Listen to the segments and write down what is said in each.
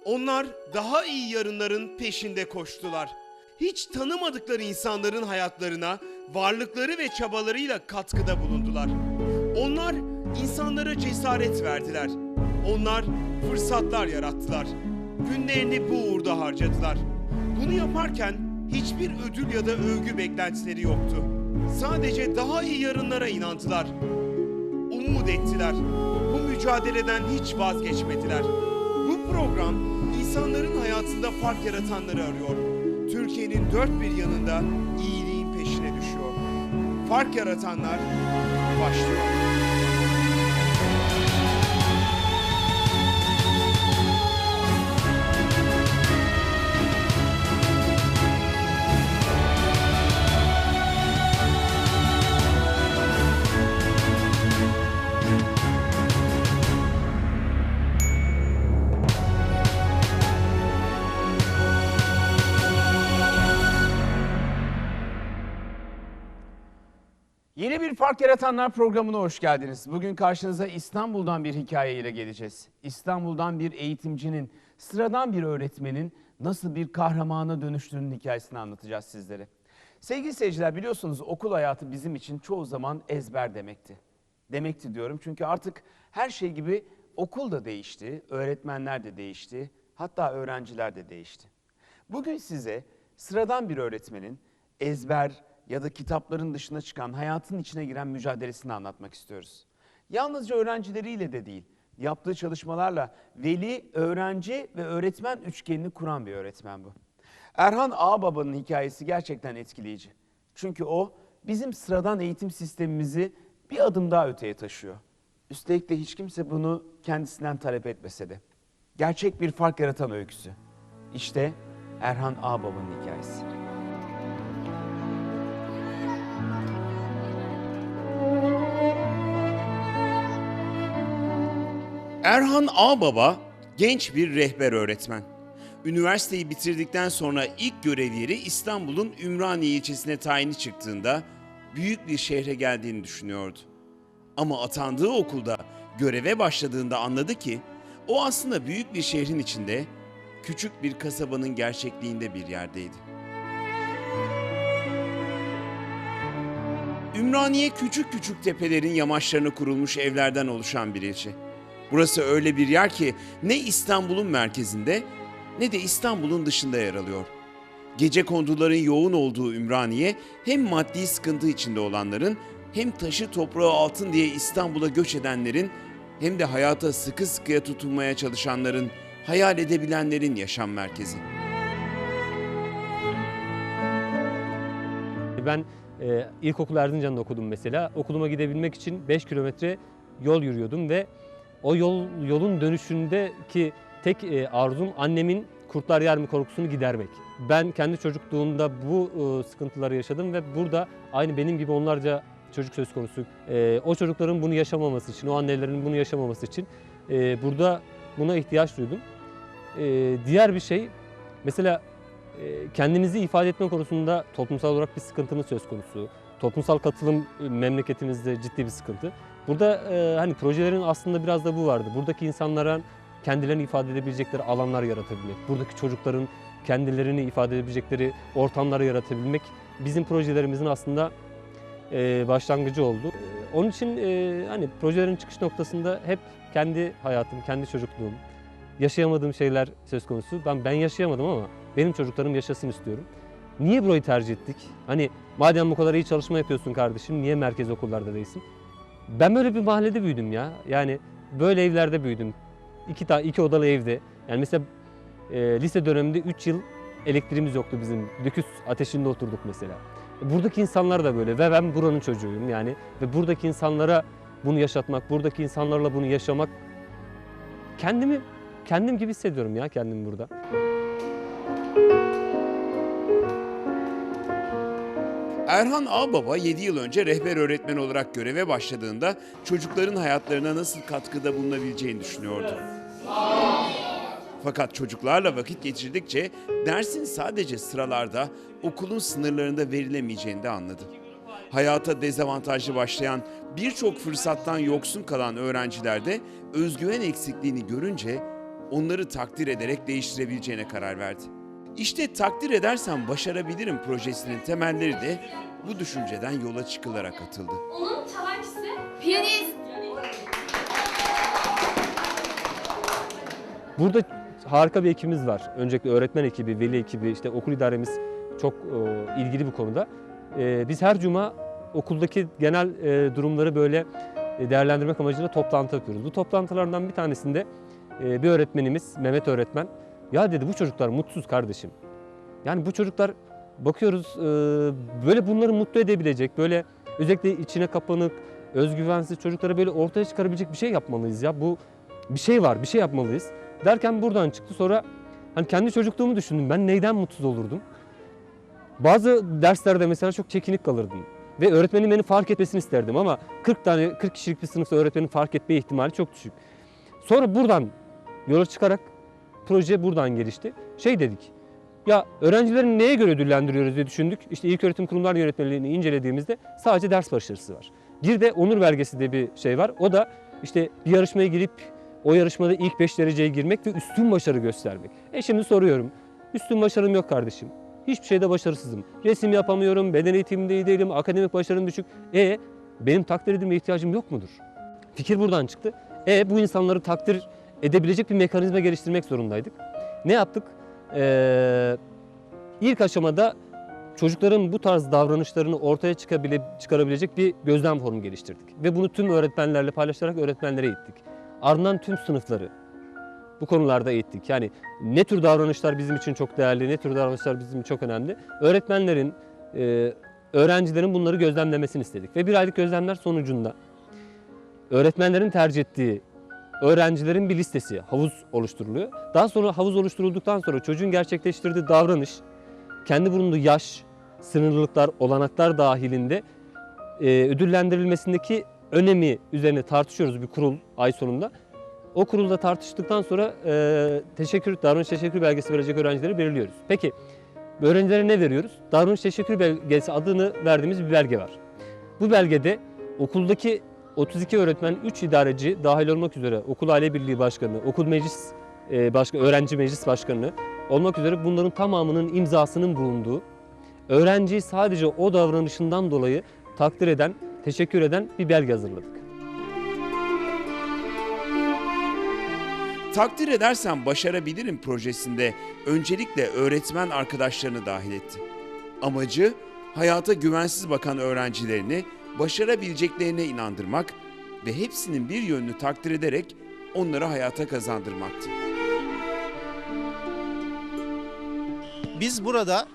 Onlar daha iyi yarınların peşinde koştular. Hiç tanımadıkları insanların hayatlarına varlıkları ve çabalarıyla katkıda bulundular. Onlar insanlara cesaret verdiler. Onlar fırsatlar yarattılar. Günlerini bu uğurda harcadılar. Bunu yaparken hiçbir ödül ya da övgü beklentileri yoktu. Sadece daha iyi yarınlara inandılar. Umut ettiler. Bu mücadeleden hiç vazgeçmediler. Bu program insanların hayatında fark yaratanları arıyor. Türkiye'nin dört bir yanında iyiliğin peşine düşüyor. Fark yaratanlar başlıyor. Yeni bir Fark Yaratanlar programına hoş geldiniz. Bugün karşınıza İstanbul'dan bir hikaye ile geleceğiz. İstanbul'dan bir eğitimcinin, sıradan bir öğretmenin nasıl bir kahramana dönüştüğünün hikayesini anlatacağız sizlere. Sevgili seyirciler, biliyorsunuz okul hayatı bizim için çoğu zaman ezber demekti. Demekti diyorum çünkü artık her şey gibi okul da değişti, öğretmenler de değişti, hatta öğrenciler de değişti. Bugün size sıradan bir öğretmenin ezber ya da kitapların dışına çıkan, hayatın içine giren mücadelesini anlatmak istiyoruz. Yalnızca öğrencileriyle de değil, yaptığı çalışmalarla veli, öğrenci ve öğretmen üçgenini kuran bir öğretmen bu. Erhan Ağababa'nın hikayesi gerçekten etkileyici. Çünkü o bizim sıradan eğitim sistemimizi bir adım daha öteye taşıyor. Üstelik de hiç kimse bunu kendisinden talep etmese de. Gerçek bir fark yaratan öyküsü. İşte Erhan Ağababa'nın hikayesi. Erhan Ağababa genç bir rehber öğretmen. Üniversiteyi bitirdikten sonra ilk görev yeri İstanbul'un Ümraniye ilçesine tayini çıktığında büyük bir şehre geldiğini düşünüyordu. Ama atandığı okulda göreve başladığında anladı ki o aslında büyük bir şehrin içinde, küçük bir kasabanın gerçekliğinde bir yerdeydi. Ümraniye küçük küçük tepelerin yamaçlarına kurulmuş evlerden oluşan bir ilçe. Burası öyle bir yer ki ne İstanbul'un merkezinde ne de İstanbul'un dışında yer alıyor. Gecekonduların yoğun olduğu Ümraniye hem maddi sıkıntı içinde olanların hem taşı toprağı altın diye İstanbul'a göç edenlerin hem de hayata sıkı sıkıya tutunmaya çalışanların, hayal edebilenlerin yaşam merkezi. Ben ilkokul Erzincan'da okudum mesela. Okuluma gidebilmek için 5 kilometre yol yürüyordum ve o yolun dönüşündeki tek arzum annemin kurtlar yer mi korkusunu gidermek. Ben kendi çocukluğumda bu sıkıntıları yaşadım ve burada aynı benim gibi onlarca çocuk söz konusu. O çocukların bunu yaşamaması için, o annelerin bunu yaşamaması için burada buna ihtiyaç duydum. Diğer bir şey, mesela kendimizi ifade etme konusunda toplumsal olarak bir sıkıntımız söz konusu. Toplumsal katılım memleketimizde ciddi bir sıkıntı. Burada hani projelerin aslında biraz da bu vardı. Buradaki insanlara kendilerini ifade edebilecekleri alanlar yaratabilmek, buradaki çocukların kendilerini ifade edebilecekleri ortamları yaratabilmek bizim projelerimizin aslında başlangıcı oldu. Onun için hani projelerin çıkış noktasında hep kendi hayatım, kendi çocukluğum, yaşayamadığım şeyler söz konusu. Ben yaşayamadım ama benim çocuklarım yaşasın istiyorum. Niye burayı tercih ettik? Hani madem bu kadar iyi çalışma yapıyorsun kardeşim, niye merkez okullarda değilsin? Ben böyle bir mahallede büyüdüm ya. Yani böyle evlerde büyüdüm. İki odalı evde. Yani mesela lise döneminde 3 yıl elektriğimiz yoktu bizim. Döküs ateşinde oturduk mesela. Buradaki insanlar da böyle ve ben buranın çocuğuyum yani. Ve buradaki insanlara bunu yaşatmak, buradaki insanlarla bunu yaşamak, kendim gibi hissediyorum ya kendimi burada. Erhan Ağababa 7 yıl önce rehber öğretmen olarak göreve başladığında çocukların hayatlarına nasıl katkıda bulunabileceğini düşünüyordu. Fakat çocuklarla vakit geçirdikçe dersin sadece sıralarda, okulun sınırlarında verilemeyeceğini de anladı. Hayata dezavantajlı başlayan, birçok fırsattan yoksun kalan öğrencilerde özgüven eksikliğini görünce onları takdir ederek değiştirebileceğine karar verdi. İşte takdir edersem başarabilirim projesinin temelleri de bu düşünceden yola çıkılarak atıldı. Onun çalan kişisi piyanist. Burada harika bir ekibimiz var. Öncelikle öğretmen ekibi, veli ekibi, işte okul idaremiz çok ilgili bu konuda. Biz her cuma okuldaki genel durumları böyle değerlendirmek amacıyla toplantı yapıyoruz. Bu toplantılardan bir tanesinde bir öğretmenimiz, Mehmet öğretmen, ya dedi bu çocuklar mutsuz kardeşim. Yani bu çocuklar bakıyoruz böyle bunları mutlu edebilecek, böyle özellikle içine kapanık, özgüvensiz çocuklara böyle ortaya çıkarabilecek bir şey yapmalıyız ya. Bu bir şey var, bir şey yapmalıyız. Derken buradan çıktı. Sonra hani kendi çocukluğumu düşündüm. Ben neyden mutsuz olurdum? Bazı derslerde mesela çok çekinik kalırdım. Ve öğretmenin beni fark etmesini isterdim ama 40 kişilik bir sınıfta öğretmenin fark etme ihtimali çok düşük. Sonra buradan yola çıkarak proje buradan gelişti. Şey dedik. Ya öğrencilerin neye göre ödüllendiriyoruz diye düşündük. İşte ilköğretim kurumlar yönetmeliğini incelediğimizde sadece ders başarısı var. Bir de onur belgesi diye bir şey var. O da işte bir yarışmaya girip o yarışmada ilk 5 dereceye girmek ve üstün başarı göstermek. Şimdi soruyorum. Üstün başarım yok kardeşim. Hiçbir şeyde başarısızım. Resim yapamıyorum, beden eğitiminde iyi değilim, akademik başarım düşük. Benim takdir edilmeye ihtiyacım yok mudur? Fikir buradan çıktı. Bu insanları takdir edebilecek bir mekanizma geliştirmek zorundaydık. Ne yaptık? İlk aşamada çocukların bu tarz davranışlarını ortaya çıkarabilecek bir gözlem formu geliştirdik. Ve bunu tüm öğretmenlerle paylaşarak öğretmenlere eğittik. Ardından tüm sınıfları bu konularda eğittik. Yani ne tür davranışlar bizim için çok değerli, ne tür davranışlar bizim için çok önemli. Öğretmenlerin, öğrencilerin bunları gözlemlemesini istedik. Ve bir aylık gözlemler sonucunda öğretmenlerin tercih ettiği öğrencilerin bir listesi, havuz oluşturuluyor. Daha sonra havuz oluşturulduktan sonra çocuğun gerçekleştirdiği davranış, kendi bulunduğu yaş, sınırlılıklar, olanaklar dahilinde ödüllendirilmesindeki önemi üzerine tartışıyoruz bir kurul ay sonunda. O kurulda tartıştıktan sonra davranış teşekkür belgesi verecek öğrencileri belirliyoruz. Peki öğrencilere ne veriyoruz? Davranış teşekkür belgesi adını verdiğimiz bir belge var. Bu belgede okuldaki 32 öğretmen, 3 idareci dahil olmak üzere okul aile birliği başkanı, okul meclis öğrenci meclis başkanı olmak üzere bunların tamamının imzasının bulunduğu, öğrenciyi sadece o davranışından dolayı takdir eden, teşekkür eden bir belge hazırladık. Takdir edersem başarabilirim projesinde öncelikle öğretmen arkadaşlarını dahil etti. Amacı hayata güvensiz bakan öğrencilerini başarabileceklerine inandırmak ve hepsinin bir yönünü takdir ederek onları hayata kazandırmaktı. Biz burada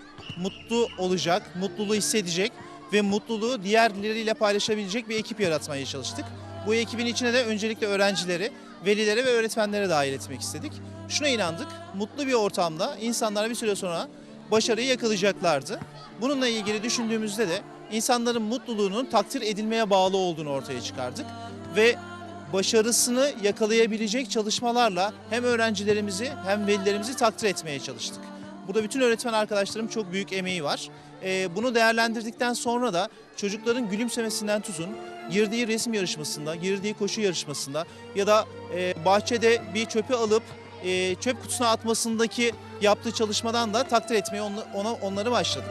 mutlu olacak, mutluluğu hissedecek ve mutluluğu diğerleriyle paylaşabilecek bir ekip yaratmaya çalıştık. Bu ekibin içine de öncelikle öğrencileri, velilere ve öğretmenlere dahil etmek istedik. Şuna inandık, mutlu bir ortamda insanlar bir süre sonra başarıyı yakalayacaklardı. Bununla ilgili düşündüğümüzde de insanların mutluluğunun takdir edilmeye bağlı olduğunu ortaya çıkardık. Ve başarısını yakalayabilecek çalışmalarla hem öğrencilerimizi hem velilerimizi takdir etmeye çalıştık. Burada bütün öğretmen arkadaşlarım çok büyük emeği var. Bunu değerlendirdikten sonra da çocukların gülümsemesinden tutun, girdiği resim yarışmasında, girdiği koşu yarışmasında ya da bahçede bir çöpü alıp çöp kutusuna atmasındaki yaptığı çalışmadan da takdir etmeye onları başladık.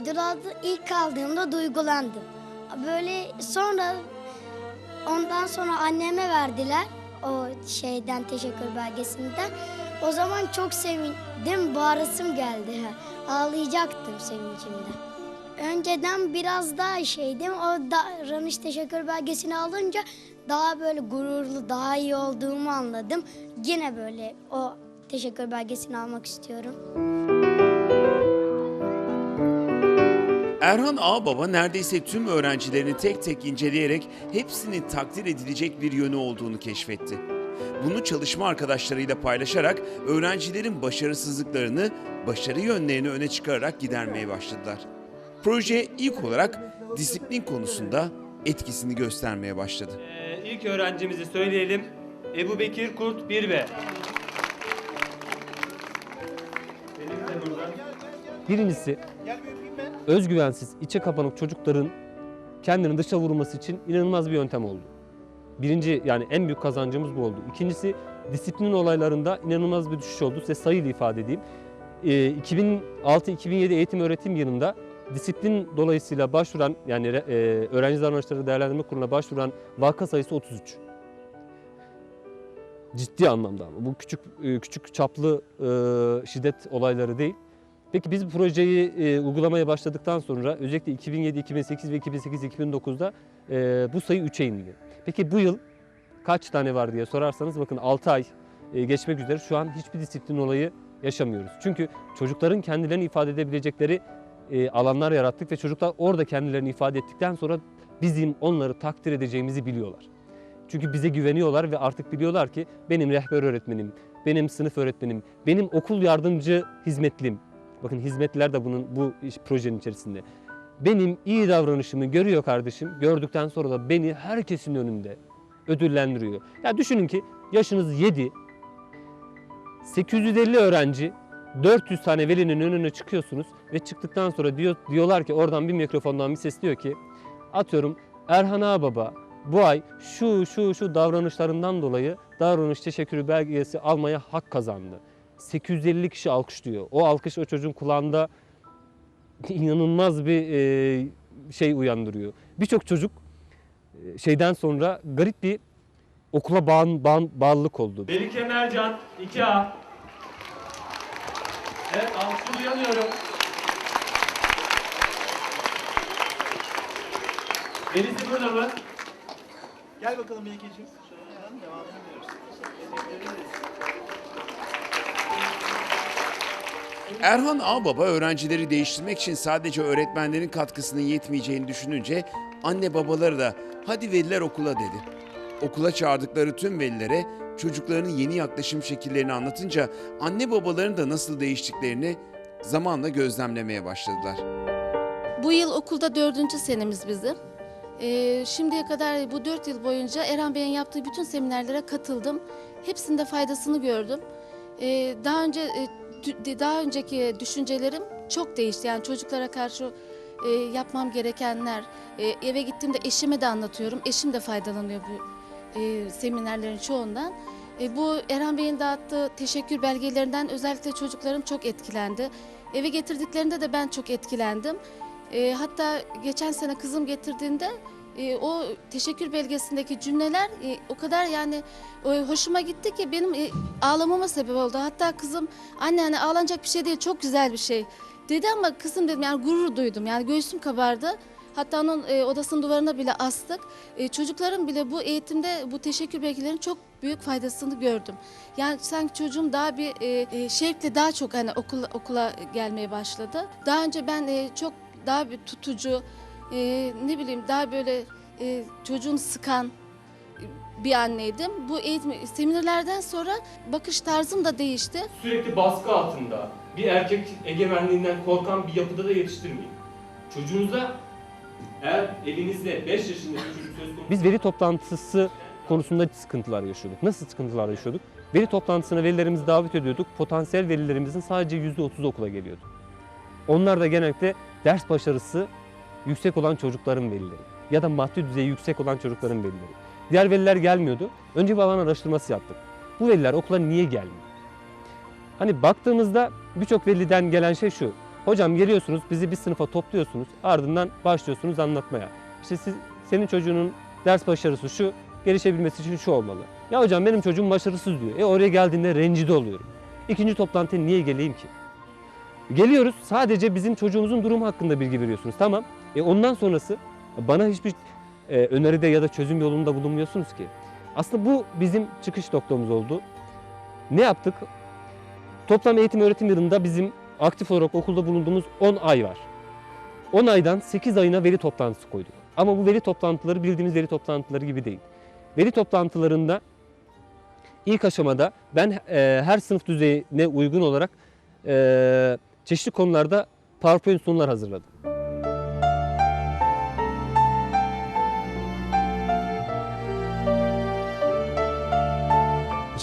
Ödül ilk aldığımda duygulandım. Böyle ondan sonra anneme verdiler o teşekkür belgesinden. O zaman çok sevindim, bağırasım geldi. Ağlayacaktım sevincimden. Önceden biraz daha o davranış teşekkür belgesini alınca daha böyle gururlu, daha iyi olduğumu anladım. Yine böyle o teşekkür belgesini almak istiyorum. Erhan Ağbaba neredeyse tüm öğrencilerini tek tek inceleyerek hepsinin takdir edilecek bir yönü olduğunu keşfetti. Bunu çalışma arkadaşlarıyla paylaşarak öğrencilerin başarısızlıklarını, başarı yönlerini öne çıkararak gidermeye başladılar. Proje ilk olarak disiplin konusunda etkisini göstermeye başladı. İlk öğrencimizi söyleyelim. Ebubekir Kurt 1B. Birincisi, özgüvensiz, içe kapanık çocukların kendini dışa vurması için inanılmaz bir yöntem oldu. Birinci, yani en büyük kazancımız bu oldu. İkincisi, disiplin olaylarında inanılmaz bir düşüş oldu. Size sayıyla ifade edeyim. 2006-2007 eğitim öğretim yılında disiplin dolayısıyla başvuran, yani öğrenci davranışları değerlendirme kuruluna başvuran vaka sayısı 33. Ciddi anlamda ama bu küçük çaplı şiddet olayları değil. Peki biz bu projeyi uygulamaya başladıktan sonra özellikle 2007, 2008 ve 2008-2009'da bu sayı 3'e indi. Peki bu yıl kaç tane var diye sorarsanız bakın 6 ay geçmek üzere şu an hiçbir disiplin olayı yaşamıyoruz. Çünkü çocukların kendilerini ifade edebilecekleri alanlar yarattık ve çocuklar orada kendilerini ifade ettikten sonra bizim onları takdir edeceğimizi biliyorlar. Çünkü bize güveniyorlar ve artık biliyorlar ki benim rehber öğretmenim, benim sınıf öğretmenim, benim okul yardımcı hizmetlim. Bakın hizmetliler de bu projenin içerisinde. Benim iyi davranışımı görüyor kardeşim. Gördükten sonra da beni herkesin önünde ödüllendiriyor. Ya düşünün ki yaşınız 7, 850 öğrenci, 400 tane velinin önüne çıkıyorsunuz ve çıktıktan sonra diyorlar ki oradan bir mikrofondan bir ses diyor ki atıyorum Erhan Ağababa bu ay şu davranışlarından dolayı davranış teşekkürü belgesi almaya hak kazandı. 850 kişi alkışlıyor. O alkış o çocuğun kulağında inanılmaz bir şey uyandırıyor. Birçok çocuk şeyden sonra garip bir okula bağlılık oldu. Melike Mercan 2A. Evet, alkışlı uyanıyorum. Denizli burada mı? Gel bakalım Melike'ciğim. Şöyle devam ediyoruz. Erhan Ağbaba öğrencileri değiştirmek için sadece öğretmenlerin katkısının yetmeyeceğini düşününce anne babaları da hadi veliler okula dedi. Okula çağırdıkları tüm velilere çocuklarının yeni yaklaşım şekillerini anlatınca anne babaların da nasıl değiştiklerini zamanla gözlemlemeye başladılar. Bu yıl okulda 4. senemiz bizim. Şimdiye kadar bu 4 yıl boyunca Erhan Bey'in yaptığı bütün seminerlere katıldım. Hepsinde faydasını gördüm. Daha önceki düşüncelerim çok değişti. Yani çocuklara karşı yapmam gerekenler, eve gittiğimde eşime de anlatıyorum. Eşim de faydalanıyor bu seminerlerin çoğundan. Bu Erhan Bey'in dağıttığı teşekkür belgelerinden özellikle çocuklarım çok etkilendi. Eve getirdiklerinde de ben çok etkilendim. Hatta geçen sene kızım getirdiğinde o teşekkür belgesindeki cümleler o kadar yani hoşuma gitti ki benim ağlamama sebep oldu. Hatta kızım anne hani ağlanacak bir şey değil, çok güzel bir şey dedi ama kızım dedim yani gurur duydum, yani göğsüm kabardı. Hatta onun odasının duvarına bile astık. Çocukların bile bu eğitimde bu teşekkür belgelerinin çok büyük faydasını gördüm. Yani sanki çocuğum daha bir şevkle daha çok hani okula gelmeye başladı. Daha önce ben çok daha bir tutucu, ne bileyim daha böyle çocuğunu sıkan bir anneydim. Bu eğitim seminerlerden sonra bakış tarzım da değişti. Sürekli baskı altında, bir erkek egemenliğinden korkan bir yapıda da yetiştirmeyin. Çocuğunuza eğer elinizde 5 yaşındaki çocuk söz konusu... Biz veli toplantısı konusunda sıkıntılar yaşıyorduk. Nasıl sıkıntılar yaşıyorduk? Veli toplantısına velilerimizi davet ediyorduk. Potansiyel velilerimizin sadece %30 okula geliyordu. Onlar da genellikle ders başarısı yüksek olan çocukların velileri ya da maddi düzeyi yüksek olan çocukların velileri. Diğer veliler gelmiyordu. Önce bir alan araştırması yaptık. Bu veliler okula niye gelmiyor? Hani baktığımızda birçok veliden gelen şey şu. Hocam geliyorsunuz, bizi bir sınıfa topluyorsunuz, ardından başlıyorsunuz anlatmaya. İşte senin çocuğunun ders başarısı şu, gelişebilmesi için şu olmalı. Ya hocam benim çocuğum başarısız diyor. Oraya geldiğinde rencide oluyorum. İkinci toplantıya niye geleyim ki? Geliyoruz, sadece bizim çocuğumuzun durumu hakkında bilgi veriyorsunuz. Tamam. Ondan sonrası bana hiçbir öneride ya da çözüm yolunda bulunmuyorsunuz ki. Aslında bu bizim çıkış noktamız oldu. Ne yaptık? Toplam eğitim öğretim yılında bizim aktif olarak okulda bulunduğumuz 10 ay var. 10 aydan 8 ayına veli toplantısı koyduk. Ama bu veli toplantıları bildiğimiz veli toplantıları gibi değil. Veli toplantılarında ilk aşamada ben her sınıf düzeyine uygun olarak çeşitli konularda PowerPoint sunumlar hazırladım.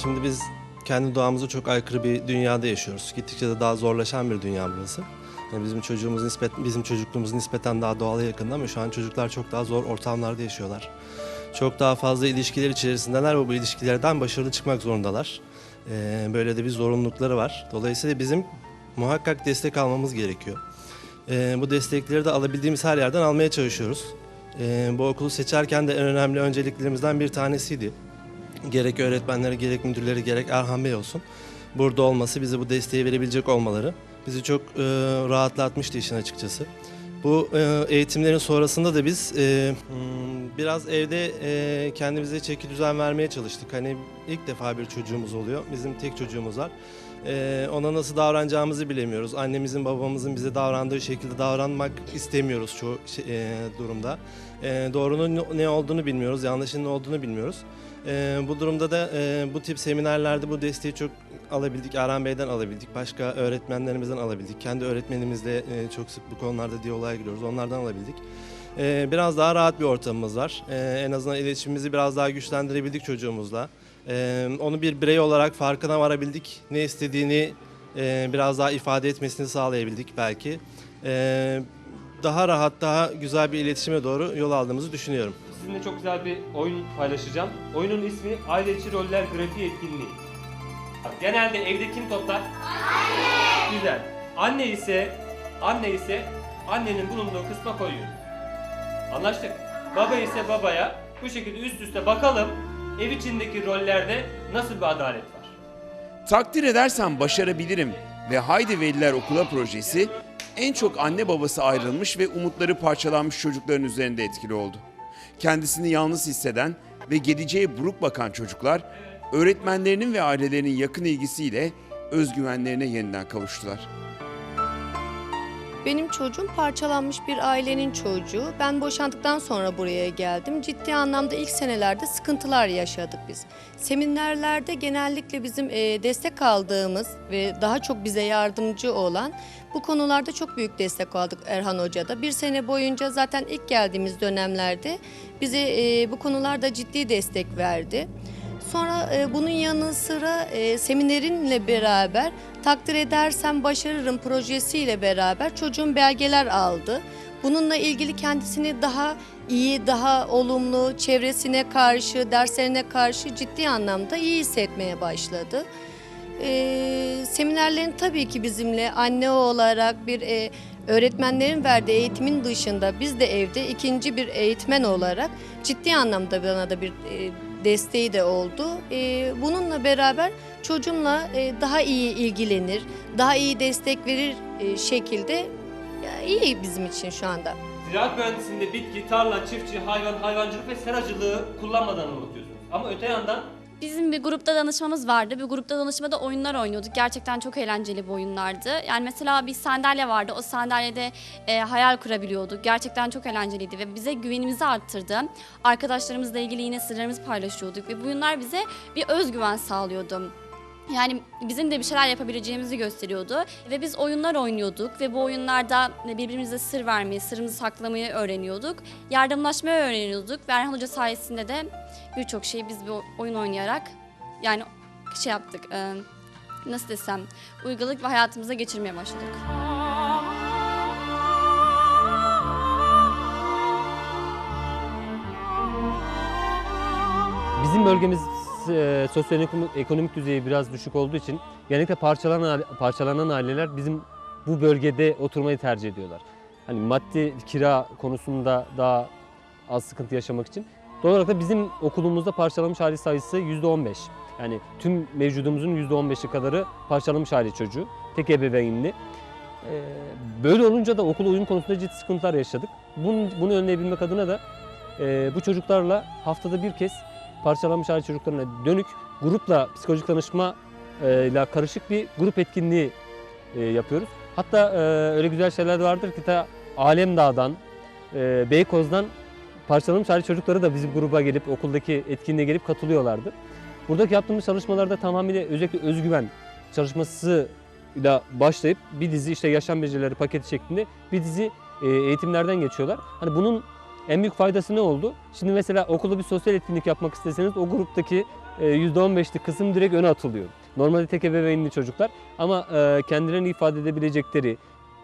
Şimdi biz kendi doğamıza çok aykırı bir dünyada yaşıyoruz. Gittikçe de daha zorlaşan bir dünya burası. Yani bizim çocukluğumuz nispeten daha doğala yakın ama şu an çocuklar çok daha zor ortamlarda yaşıyorlar. çok daha fazla ilişkiler içerisindeler ve bu ilişkilerden başarılı çıkmak zorundalar. Böyle de bir zorunlulukları var. Dolayısıyla bizim muhakkak destek almamız gerekiyor. Bu destekleri de alabildiğimiz her yerden almaya çalışıyoruz. Bu okulu seçerken de en önemli önceliklerimizden bir tanesiydi. Gerek öğretmenleri, gerek müdürleri, gerek Erhan Bey olsun. Burada olması, bize bu desteği verebilecek olmaları bizi çok rahatlatmıştı işin açıkçası. Bu eğitimlerin sonrasında da biz biraz evde kendimize çeki düzen vermeye çalıştık. Hani ilk defa bir çocuğumuz oluyor. Bizim tek çocuğumuz var. Ona nasıl davranacağımızı bilemiyoruz. Annemizin, babamızın bize davrandığı şekilde davranmak istemiyoruz çoğu durumda. Doğrunun ne olduğunu bilmiyoruz, yanlışın ne olduğunu bilmiyoruz. Bu durumda da bu tip seminerlerde bu desteği çok alabildik. Erhan Bey'den alabildik, başka öğretmenlerimizden alabildik. Kendi öğretmenimizle çok sık bu konularda diyaloğa giriyoruz, onlardan alabildik. Biraz daha rahat bir ortamımız var. En azından iletişimimizi biraz daha güçlendirebildik çocuğumuzla. Onu bir birey olarak farkına varabildik. Ne istediğini biraz daha ifade etmesini sağlayabildik belki. Daha rahat, daha güzel bir iletişime doğru yol aldığımızı düşünüyorum. Sizinle çok güzel bir oyun paylaşacağım. Oyunun ismi Aile İçi Roller Grafiği Etkinliği. Bak, genelde evde kim toplar? Anne! Güzel. Anne ise annenin bulunduğu kısma koyuyor. Anlaştık. Baba ise babaya. Bu şekilde üst üste bakalım ev içindeki rollerde nasıl bir adalet var. Takdir edersen başarabilirim ve Haydi Veliler Okula projesi en çok anne babası ayrılmış ve umutları parçalanmış çocukların üzerinde etkili oldu. Kendisini yalnız hisseden ve geleceğe buruk bakan çocuklar, öğretmenlerinin ve ailelerinin yakın ilgisiyle özgüvenlerine yeniden kavuştular. Benim çocuğum parçalanmış bir ailenin çocuğu. Ben boşandıktan sonra buraya geldim. Ciddi anlamda ilk senelerde sıkıntılar yaşadık biz. Seminerlerde genellikle bizim destek aldığımız ve daha çok bize yardımcı olan bu konularda çok büyük destek aldık Erhan Hoca'da. Bir sene boyunca zaten ilk geldiğimiz dönemlerde bize bu konularda ciddi destek verdi. Sonra bunun yanı sıra seminerinle beraber takdir edersem başarırım projesiyle beraber çocuğum belgeler aldı. Bununla ilgili kendisini daha iyi, daha olumlu, çevresine karşı, derslerine karşı ciddi anlamda iyi hissetmeye başladı. Seminerlerin tabii ki bizimle anne olarak bir öğretmenlerin verdiği eğitimin dışında biz de evde ikinci bir eğitmen olarak ciddi anlamda bana da bir desteği de oldu. Bununla beraber çocuğumla daha iyi ilgilenir, daha iyi destek verir şekilde iyi bizim için şu anda. Ziraat mühendisliğinde bitki, tarla, çiftçi, hayvancılık ve seracılığı kullanmadan anlatıyorsunuz. Ama öte yandan Bizim bir grupta danışmamız vardı. Bir grupta danışmada oyunlar oynuyorduk. Gerçekten çok eğlenceli bir oyunlardı. Yani mesela bir sandalye vardı. O sandalyede hayal kurabiliyorduk. Gerçekten çok eğlenceliydi ve bize güvenimizi arttırdı. Arkadaşlarımızla ilgili yine sırlarımızı paylaşıyorduk ve bu oyunlar bize bir özgüven sağlıyordu. Yani bizim de bir şeyler yapabileceğimizi gösteriyordu ve biz oyunlar oynuyorduk ve bu oyunlarda birbirimize sır vermeyi, sırrımızı saklamayı öğreniyorduk. Yardımlaşmayı öğreniyorduk ve Erhan Hoca sayesinde de birçok şeyi biz bir oyun oynayarak yani şey yaptık, nasıl desem, uyguladık ve hayatımıza geçirmeye başladık. Bizim bölgemiz sosyoekonomik düzeyi biraz düşük olduğu için genellikle parçalanan aileler bizim bu bölgede oturmayı tercih ediyorlar. Hani maddi kira konusunda daha az sıkıntı yaşamak için. Doğal olarak da bizim okulumuzda parçalanmış aile sayısı %15. Yani tüm mevcudumuzun %15'i kadarı parçalanmış aile çocuğu. Tek ebeveynli. Böyle olunca da okul uyum konusunda ciddi sıkıntılar yaşadık. Bunu önleyebilmek adına da bu çocuklarla haftada bir kez parçalanmış aile çocuklarına dönük grupla psikolojik danışma ile karışık bir grup etkinliği yapıyoruz. Hatta öyle güzel şeyler vardır ki ta Alemdağ'dan, Beykoz'dan parçalanmış aile çocukları da bizim gruba gelip okuldaki etkinliğe gelip katılıyorlardı. Buradaki yaptığımız çalışmalarda tamamıyla özellikle özgüven çalışmasıyla başlayıp bir dizi işte yaşam becerileri paketi şeklinde bir dizi eğitimlerden geçiyorlar. Hani bunun en büyük faydası ne oldu? Şimdi mesela okulda bir sosyal etkinlik yapmak isteseniz o gruptaki %15'lik kısım direkt öne atılıyor. Normalde tek ebeveynli çocuklar ama kendilerini ifade edebilecekleri,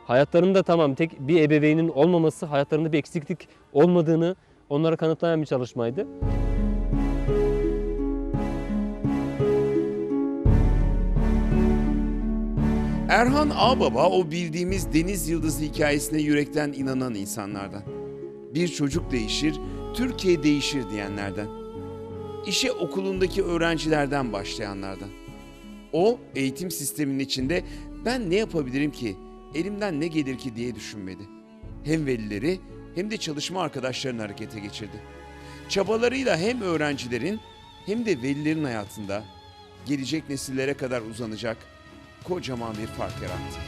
hayatlarında tamam tek bir ebeveynin olmaması, hayatlarında bir eksiklik olmadığını onlara kanıtlayan bir çalışmaydı. Erhan Ağbaba o bildiğimiz deniz yıldızı hikayesine yürekten inanan insanlardan. Bir çocuk değişir, Türkiye değişir diyenlerden. İşe okulundaki öğrencilerden başlayanlardan. O eğitim sisteminin içinde ben ne yapabilirim ki, elimden ne gelir ki diye düşünmedi. Hem velileri hem de çalışma arkadaşlarını harekete geçirdi. Çabalarıyla hem öğrencilerin hem de velilerin hayatında gelecek nesillere kadar uzanacak kocaman bir fark yarattı.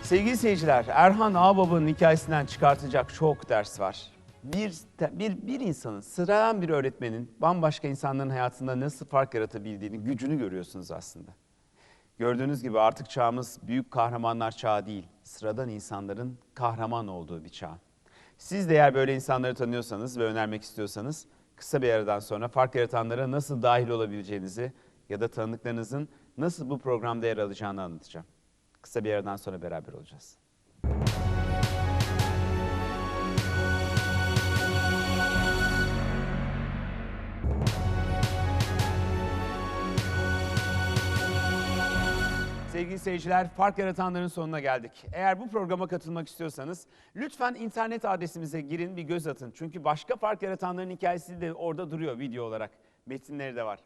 Sevgili seyirciler, Erhan Ağbaba'nın hikayesinden çıkartacak çok ders var. Bir insanın, sıradan bir öğretmenin bambaşka insanların hayatında nasıl fark yaratabildiğini, gücünü görüyorsunuz aslında. Gördüğünüz gibi artık çağımız büyük kahramanlar çağı değil, sıradan insanların kahraman olduğu bir çağ. Siz de eğer böyle insanları tanıyorsanız ve önermek istiyorsanız kısa bir aradan sonra fark yaratanlara nasıl dahil olabileceğinizi ya da tanıdıklarınızın nasıl bu programda yer alacağını anlatacağım. Kısa bir aradan sonra beraber olacağız. Sevgili seyirciler, Fark Yaratanların sonuna geldik. Eğer bu programa katılmak istiyorsanız lütfen internet adresimize girin, bir göz atın. Çünkü başka Fark Yaratanların hikayesi de orada duruyor video olarak. Metinleri de var.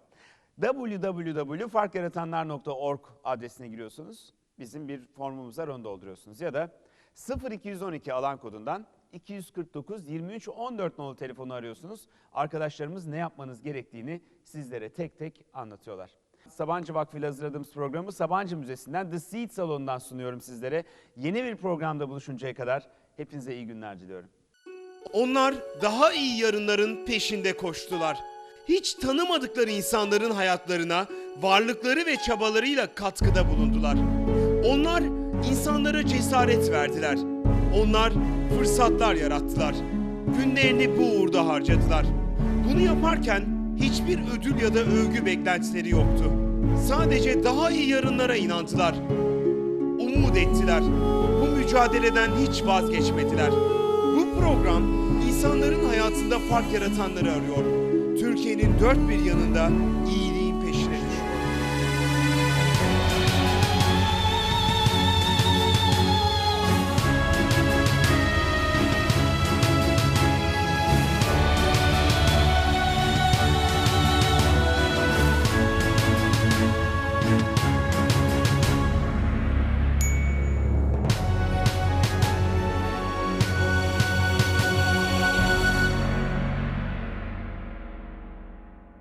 www.farkyaratanlar.org adresine giriyorsunuz. Bizim bir formumuz var, onu dolduruyorsunuz. Ya da 0212 alan kodundan 249 23 14 nolu telefonu arıyorsunuz. Arkadaşlarımız ne yapmanız gerektiğini sizlere tek tek anlatıyorlar. Sabancı Vakfı ile hazırladığımız programı Sabancı Müzesi'nden The Seed Salonu'ndan sunuyorum sizlere. Yeni bir programda buluşuncaya kadar hepinize iyi günler diliyorum. Onlar daha iyi yarınların peşinde koştular. Hiç tanımadıkları insanların hayatlarına varlıkları ve çabalarıyla katkıda bulundular. Onlar insanlara cesaret verdiler. Onlar fırsatlar yarattılar. Günlerini bu uğurda harcadılar. Bunu yaparken hiçbir ödül ya da övgü beklentileri yoktu. Sadece daha iyi yarınlara inandılar. Umut ettiler. Bu mücadeleden hiç vazgeçmediler. Bu program insanların hayatında fark yaratanları arıyor. Türkiye'nin dört bir yanında iyi